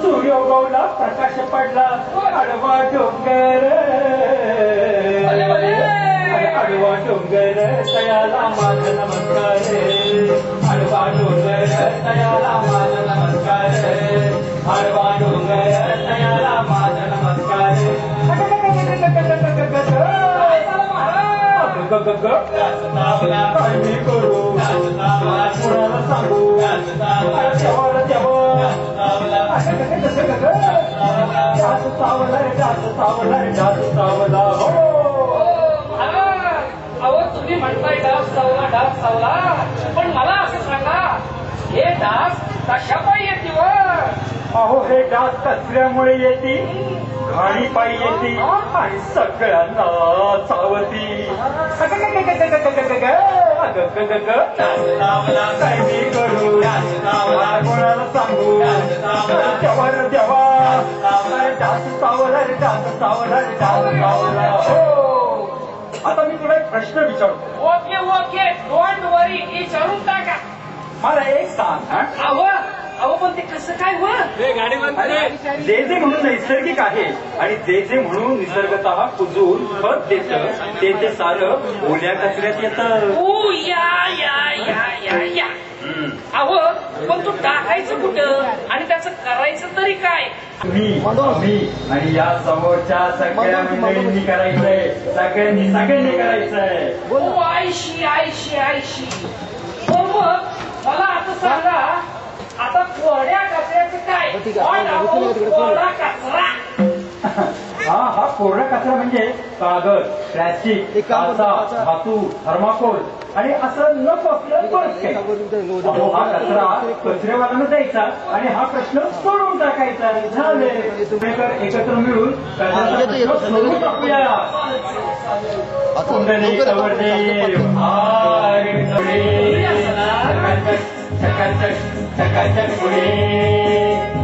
सूर्य उगवला, प्रकाश पडला, आडवा डोंगर, आडवा डोंगर तयाला माझा नमस्कार, आडवा डोंगर तयाला माझा नमस्कार, आडवा डोंगर तयाला माझा नमस्कार. काय मी करू, कुणाला सांगू, देवाला देवा जास्त चावला हो. अहो तुम्ही म्हणताय डास चावला पण मला असं सांगा हे डास कशापायी येते व? अहो हे डास कचऱ्यामुळे येते, घाणी पायी येते आणि सगळ्यांना चावती. काय मी करू, कोणाला सांगू, देवाला देवा जास्त चावला हो. आता मी तुला एक प्रश्न विचारतो. ओके डोंट वरी विचारून टाका. मला एक सांग, अहो पण ते कसं काय व? जे म्हणून नैसर्गिक आहे आणि जे म्हणून निसर्गतः कुजून खत देतं ते सारं ओल्या कचऱ्यात येतं. ओ या अहो पण तू टाकायचं कुठं आणि त्याचं करायचं तरी काय? मी आणि या समोरच्या सगळ्या मंडळींनी करायचंय, सगळ्यांनी करायचंय. ओ आयशी मग मला आता सांगा, आता कोरड्या कचऱ्याचं काय? कोरडा कचरा. हा कोरडा कचरा म्हणजे कागद, प्लॅस्टिक, काचा, धातू, थर्माकोल आणि असं न फसलं बरंच काही. हा कचरा कचरेवाल्यांना द्यायचा आणि हा प्रश्न सोडून टाकायचा. झाले एकत्र मिळून कचऱ्याचा प्रश्न सोडून टाकूया. कुंडली कवडे चकाचक पुढे